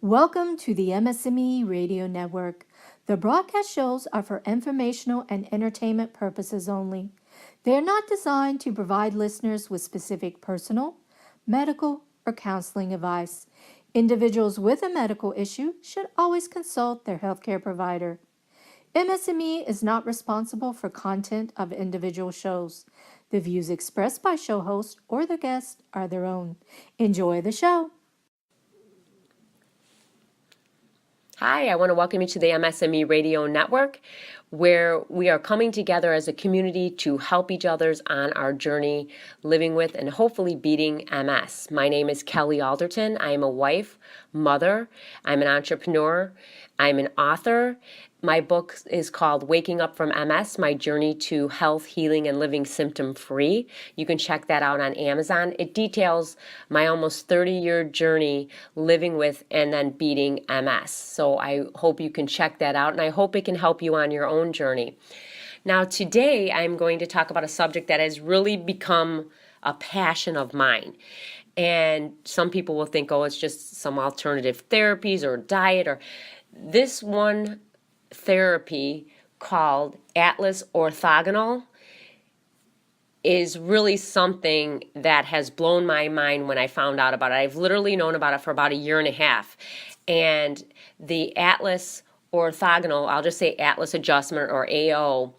Welcome to the MS&Me Radio Network. The broadcast shows are for informational and entertainment purposes only. They are not designed to provide listeners with specific personal, medical, or counseling advice. Individuals with a medical issue should always consult their healthcare provider. MS&Me is not responsible for content of individual shows. The views expressed by show hosts or their guests are their own. Enjoy the show. Hi, I want to welcome you to the MS&Me Radio Network, where we are coming together as a community to help each other on our journey living with and hopefully beating MS. My name is Kelly Alderton. I am a wife, mother, I'm an entrepreneur, I'm an author. My book is called Waking Up from MS, My Journey to Health, Healing, and Living Symptom-Free. You can check that out on Amazon. It details my almost 30-year journey living with and then beating MS. So I hope you can check that out, and I hope it can help you on your own journey. Now, today I'm going to talk about a subject that has really become a passion of mine. And some people will think, oh, it's just some alternative therapies or diet or this one therapy called Atlas Orthogonal is really something that has blown my mind when I found out about it. I've literally known about it for about a year and a half. And the Atlas Orthogonal, I'll just say Atlas Adjustment or AO,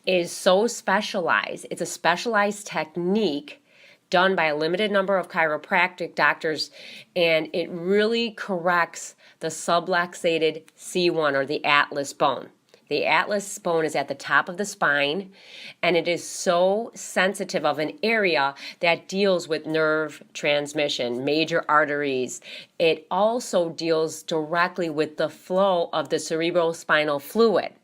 is so specialized. It's a specialized technique done by a limited number of chiropractic doctors, and it really corrects the subluxated C1 or the atlas bone. The atlas bone is at the top of the spine, and it is so sensitive of an area that deals with nerve transmission, major arteries. It also deals directly with the flow of the cerebrospinal fluid.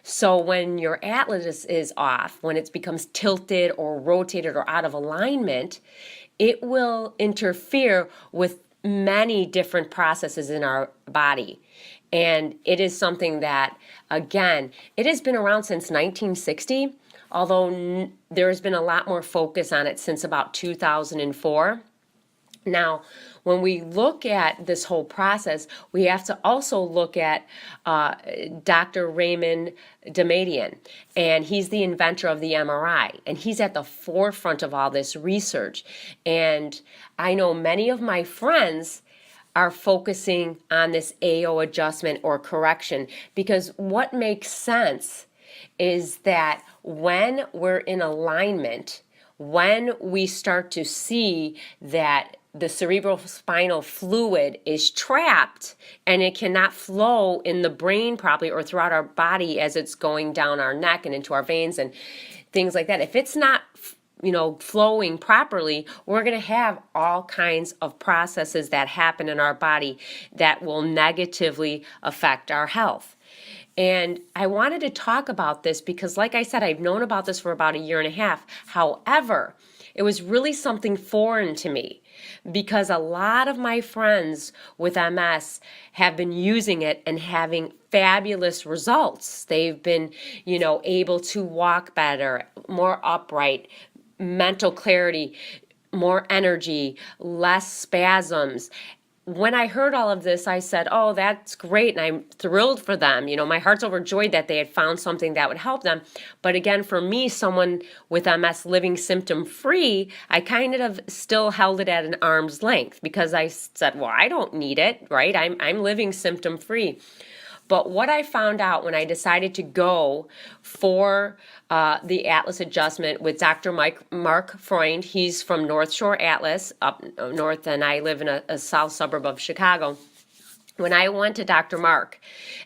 So when your atlas is off, when it becomes tilted or rotated or out of alignment, it will interfere with many different processes in our body. And it is something that, again, it has been around since 1960, although there's been a lot more focus on it since about 2004. Now, when we look at this whole process, we have to also look at Dr. Raymond Damadian, and he's the inventor of the MRI, and he's at the forefront of all this research. And I know many of my friends are focusing on this AO adjustment or correction because what makes sense is that when we're in alignment, when we start to see that the cerebrospinal fluid is trapped and it cannot flow in the brain properly or throughout our body as it's going down our neck and into our veins and things like that. If it's not flowing properly, we're going to have all kinds of processes that happen in our body that will negatively affect our health. And I wanted to talk about this because, like I said, I've known about this for about a year and a half. However, it was really something foreign to me because a lot of my friends with MS have been using it and having fabulous results. They've been, able to walk better, more upright, mental clarity, more energy, less spasms. When I heard all of this, I said, oh, that's great, and I'm thrilled for them. My heart's overjoyed that they had found something that would help them. But again, for me, someone with MS living symptom-free, I kind of still held it at an arm's length because I said, well, I don't need it, right? I'm living symptom-free. But what I found out when I decided to go for the Atlas adjustment with Dr. Mark Freund, he's from North Shore Atlas up north, and I live in a south suburb of Chicago. When I went to Dr. Mark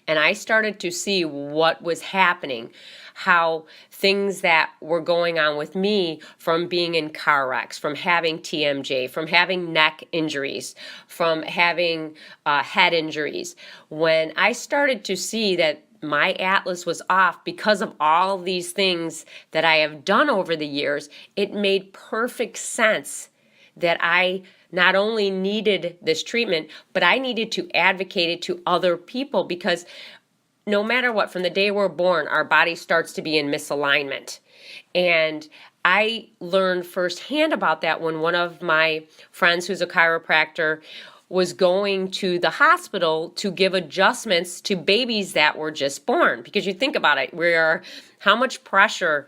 and I started to see what was happening, how things that were going on with me from being in car wrecks, from having TMJ, from having neck injuries, from having head injuries, when I started to see that my atlas was off because of all these things that I have done over the years, it made perfect sense that I not only needed this treatment, but I needed to advocate it to other people because no matter what, from the day we're born, our body starts to be in misalignment. And I learned firsthand about that when one of my friends who's a chiropractor was going to the hospital to give adjustments to babies that were just born. Because you think about it, how much pressure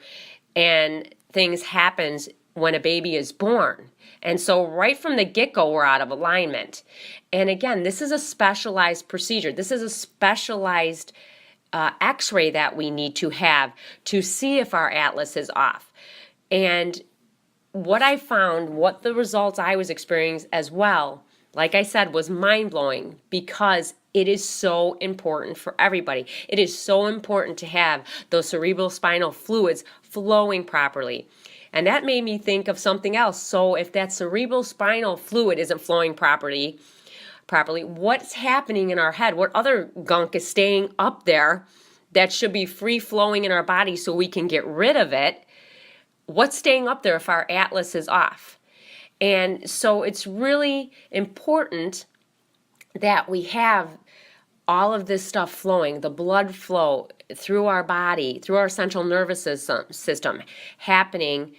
and things happens when a baby is born. And so right from the get-go, we're out of alignment. And again, this is a specialized procedure. This is a specialized x-ray that we need to have to see if our atlas is off. And what I found, what the results I was experiencing as well, like I said, was mind-blowing, because it is so important for everybody. It is so important to have those cerebral spinal fluids flowing properly. And that made me think of something else. So if that cerebral spinal fluid isn't flowing properly, what's happening in our head? What other gunk is staying up there that should be free flowing in our body so we can get rid of it? What's staying up there if our atlas is off? And so it's really important that we have all of this stuff flowing, the blood flow through our body, through our central nervous system happening.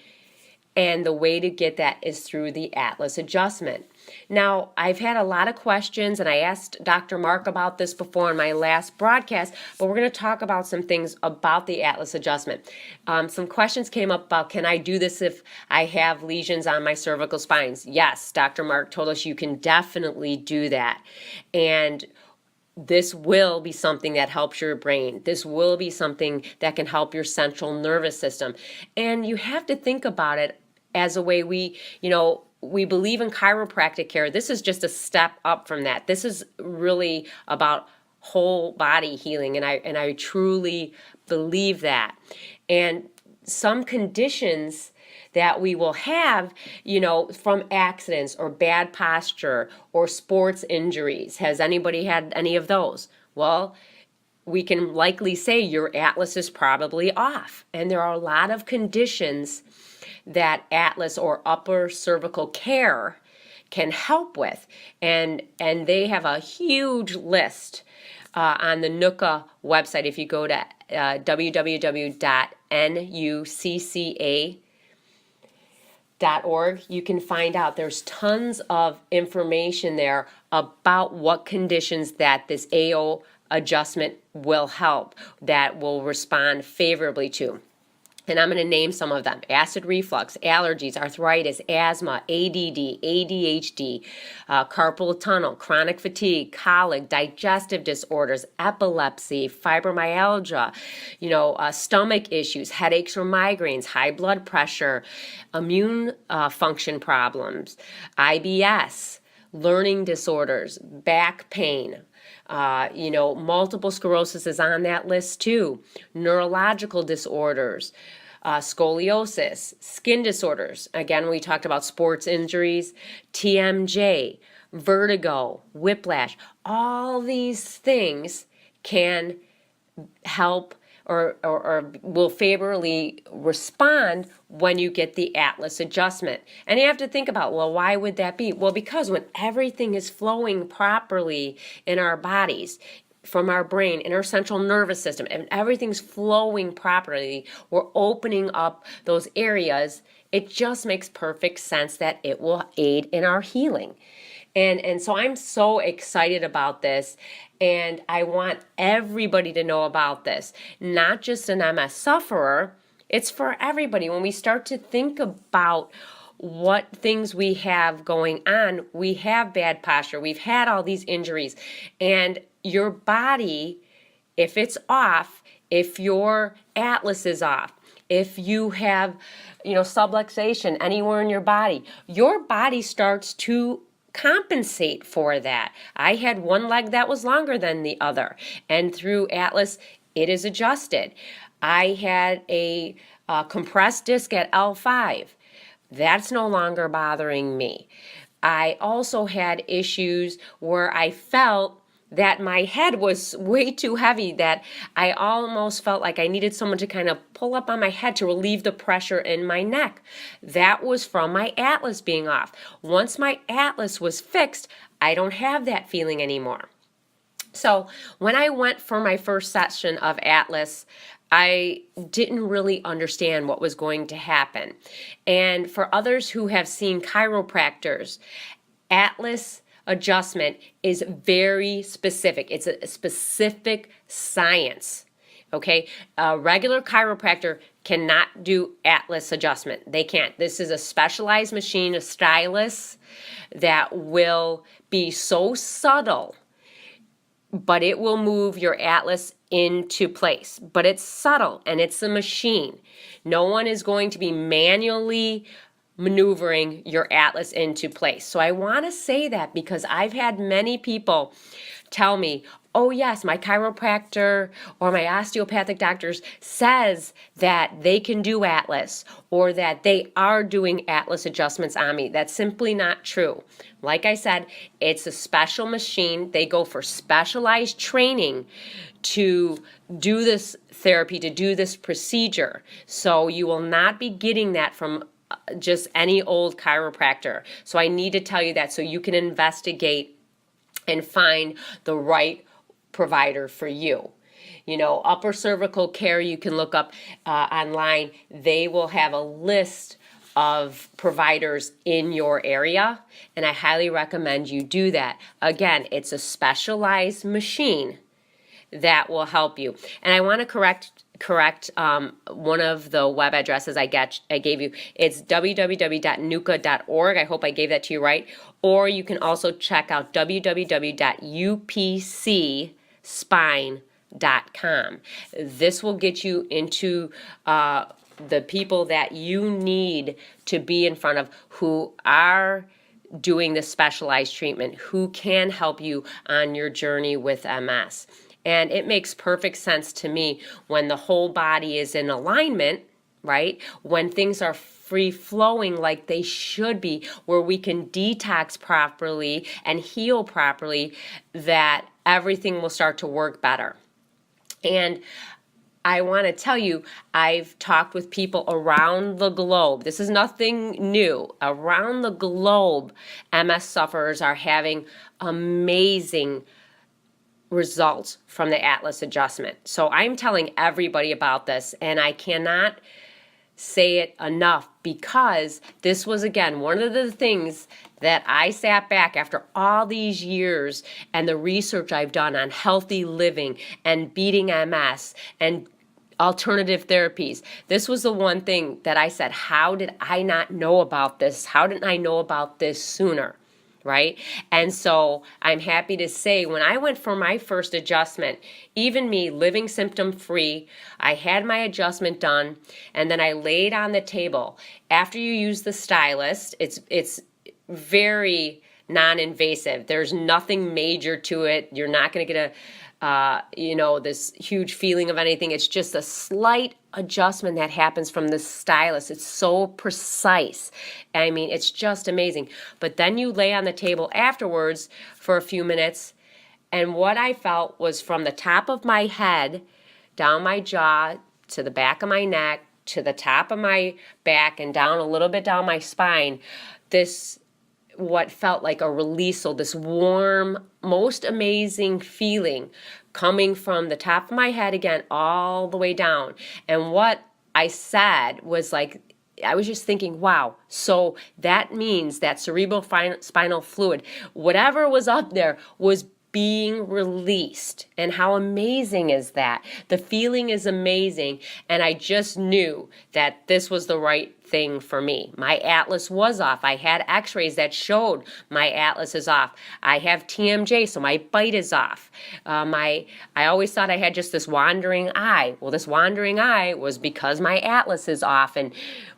And the way to get that is through the atlas adjustment. Now, I've had a lot of questions, and I asked Dr. Mark about this before in my last broadcast, but we're going to talk about some things about the atlas adjustment. Some questions came up about, can I do this if I have lesions on my cervical spines? Yes, Dr. Mark told us you can definitely do that. And this will be something that helps your brain. This will be something that can help your central nervous system. And you have to think about it as a way we believe in chiropractic care. This is just a step up from that. This is really about whole body healing, and I truly believe that. And some conditions that we will have, from accidents or bad posture or sports injuries. Has anybody had any of those? Well, we can likely say your atlas is probably off. And there are a lot of conditions that atlas or upper cervical care can help with. And they have a huge list on the NUCCA website. If you go to www.nucca.org, you can find out there's tons of information there about what conditions that this AO adjustment will help, that will respond favorably to. And I'm going to name some of them: acid reflux, allergies, arthritis, asthma, ADD, ADHD, carpal tunnel, chronic fatigue, colic, digestive disorders, epilepsy, fibromyalgia, stomach issues, headaches or migraines, high blood pressure, immune function problems, IBS, learning disorders, back pain. Multiple sclerosis is on that list too. Neurological disorders, scoliosis, skin disorders. Again, we talked about sports injuries, TMJ, vertigo, whiplash. All these things can help or will favorably respond when you get the atlas adjustment. And you have to think about, well, why would that be? Well, because when everything is flowing properly in our bodies, from our brain, in our central nervous system, and everything's flowing properly, we're opening up those areas, it just makes perfect sense that it will aid in our healing. And so I'm so excited about this, and I want everybody to know about this. Not just an MS sufferer, it's for everybody. When we start to think about what things we have going on, we have bad posture, we've had all these injuries, and your body, if it's off, if your atlas is off, if you have, subluxation anywhere in your body starts to compensate for that. I had one leg that was longer than the other, and through atlas, it is adjusted. I had a compressed disc at L5. That's no longer bothering me. I also had issues where I felt that my head was way too heavy, that I almost felt like I needed someone to kind of pull up on my head to relieve the pressure in my neck. That was from my atlas being off. Once my atlas was fixed, I don't have that feeling anymore. So when I went for my first session of atlas, I didn't really understand what was going to happen. And for others who have seen chiropractors, atlas adjustment is very specific. It's a specific science. Okay, a regular chiropractor cannot do atlas adjustment. They can't. This is a specialized machine, a stylus that will be so subtle, but it will move your atlas into place. But it's subtle and it's a machine. No one is going to be manually maneuvering your atlas into place. So I want to say that because I've had many people tell me, oh yes, my chiropractor or my osteopathic doctors says that they can do atlas or that they are doing atlas adjustments on me. That's simply not true. Like I said, it's a special machine. They go for specialized training to do this therapy, to do this procedure. So you will not be getting that from just any old chiropractor. So I need to tell you that so you can investigate and find the right provider for you. You know, upper cervical care, you can look up online. They will have a list of providers in your area, and I highly recommend you do that. Again, it's a specialized machine that will help you. And I want to correct one of the web addresses I gave you. It's www.nuca.org. I hope I gave that to you right. Or you can also check out www.upcspine.com. This will get you into the people that you need to be in front of who are doing this specialized treatment, who can help you on your journey with MS. And it makes perfect sense to me when the whole body is in alignment, right? When things are free flowing like they should be, where we can detox properly and heal properly, that everything will start to work better. And I want to tell you, I've talked with people around the globe. This is nothing new. Around the globe, MS sufferers are having amazing results from the atlas adjustment. So I'm telling everybody about this, and I cannot say it enough because this was, again, one of the things that I sat back after all these years and the research I've done on healthy living and beating MS and alternative therapies. This was the one thing that I said, how did I not know about this? How didn't I know about this sooner? Right? And so I'm happy to say when I went for my first adjustment, even me living symptom free, I had my adjustment done and then I laid on the table. After you use the stylus, it's very non-invasive. There's nothing major to it. You're not going to get this huge feeling of anything. It's just a slight adjustment that happens from the stylus. It's so precise. I mean, it's just amazing. But then you lay on the table afterwards for a few minutes, and what I felt was from the top of my head, down my jaw, to the back of my neck, to the top of my back, and down a little bit down my spine, what felt like a release, so this warm, most amazing feeling coming from the top of my head again all the way down. And what I said was like, I was just thinking, wow, so that means that cerebral spinal fluid, whatever was up there, was being released. And how amazing is that? The feeling is amazing. And I just knew that this was the right thing for me. My atlas was off. I had x-rays that showed my atlas is off. I have TMJ, so my bite is off. I always thought I had just this wandering eye. Well, this wandering eye was because my atlas is off. And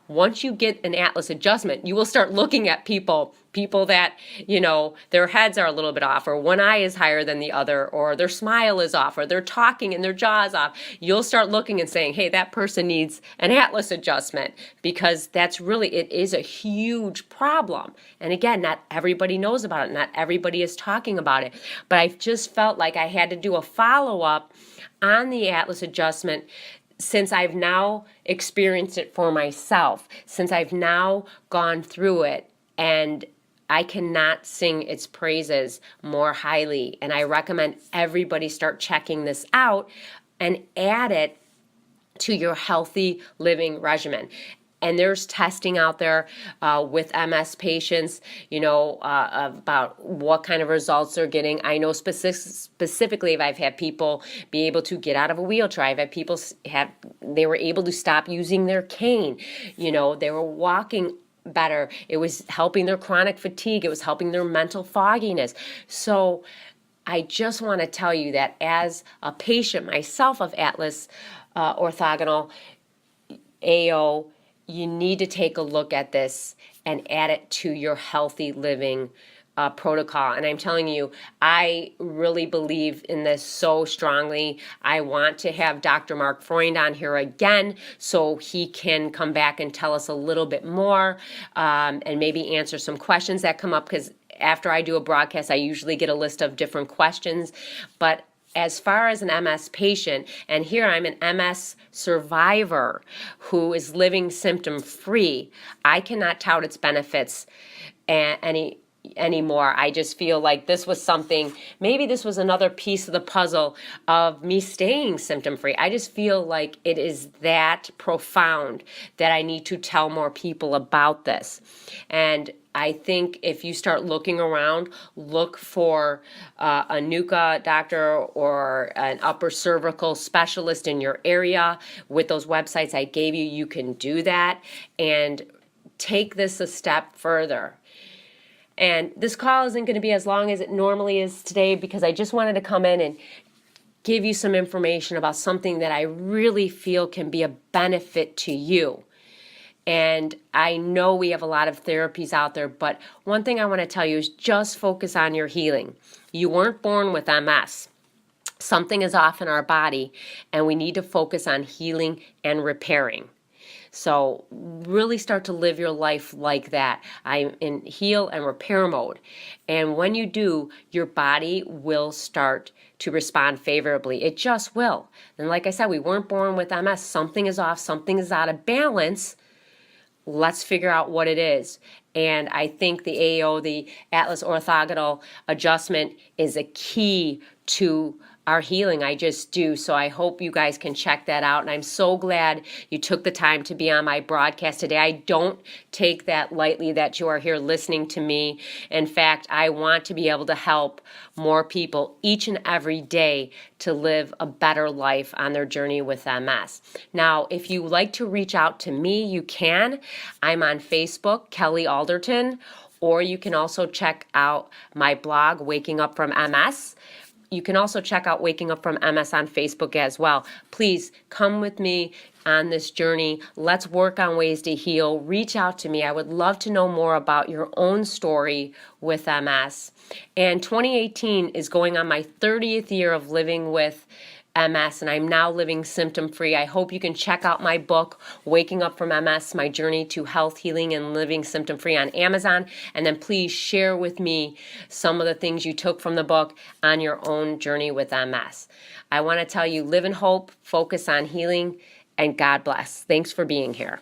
once you get an atlas adjustment, you will start looking at people that, their heads are a little bit off, or one eye is higher than the other, or their smile is off, or they're talking and their jaw is off. You'll start looking and saying, hey, that person needs an atlas adjustment, because it is a huge problem. And again, not everybody knows about it. Not everybody is talking about it. But I just felt like I had to do a follow-up on the atlas adjustment, since I've now experienced it for myself, since I've now gone through it, and I cannot sing its praises more highly. And I recommend everybody start checking this out and add it to your healthy living regimen. And there's testing out there with MS patients, about what kind of results they're getting. I know specifically if I've had people be able to get out of a wheelchair. I've had people they were able to stop using their cane. They were walking better. It was helping their chronic fatigue. It was helping their mental fogginess. So I just want to tell you that as a patient myself of Atlas Orthogonal AO, you need to take a look at this and add it to your healthy living protocol. And I'm telling you, I really believe in this so strongly. I want to have Dr. Mark Freund on here again so he can come back and tell us a little bit more and maybe answer some questions that come up, because after I do a broadcast, I usually get a list of different questions. But as far as an MS patient, and here I'm an MS survivor who is living symptom-free, I cannot tout its benefits anymore. I just feel like this was something, maybe this was another piece of the puzzle of me staying symptom-free. I just feel like it is that profound that I need to tell more people about this. And I think if you start looking around, look for a NUCA doctor or an upper cervical specialist in your area. With those websites I gave you, you can do that and take this a step further. And this call isn't going to be as long as it normally is today, because I just wanted to come in and give you some information about something that I really feel can be a benefit to you. And I know we have a lot of therapies out there, but one thing I want to tell you is just focus on your healing. You weren't born with MS. Something is off in our body, and we need to focus on healing and repairing. So really start to live your life like that. I'm in heal and repair mode. And when you do, your body will start to respond favorably. It just will. And like I said, we weren't born with MS. Something is off. Something is out of balance. Let's figure out what it is. And I think the AO, the Atlas Orthogonal adjustment, is a key to our healing. I just do. So I hope you guys can check that out. And I'm so glad you took the time to be on my broadcast today. I don't take that lightly that you are here listening to me. In fact, I want to be able to help more people each and every day to live a better life on their journey with MS. Now, if you like to reach out to me, you can. I'm on Facebook, Kelly Alderton, or you can also check out my blog, Waking Up from MS. You can also check out Waking Up from MS on Facebook as well. Please come with me on this journey. Let's work on ways to heal. Reach out to me. I would love to know more about your own story with MS. And 2018 is going on my 30th year of living with MS, and I'm now living symptom-free. I hope you can check out my book, Waking Up from MS, My Journey to Health, Healing, and Living Symptom-Free on Amazon. And then please share with me some of the things you took from the book on your own journey with MS. I want to tell you, live in hope, focus on healing, and God bless. Thanks for being here.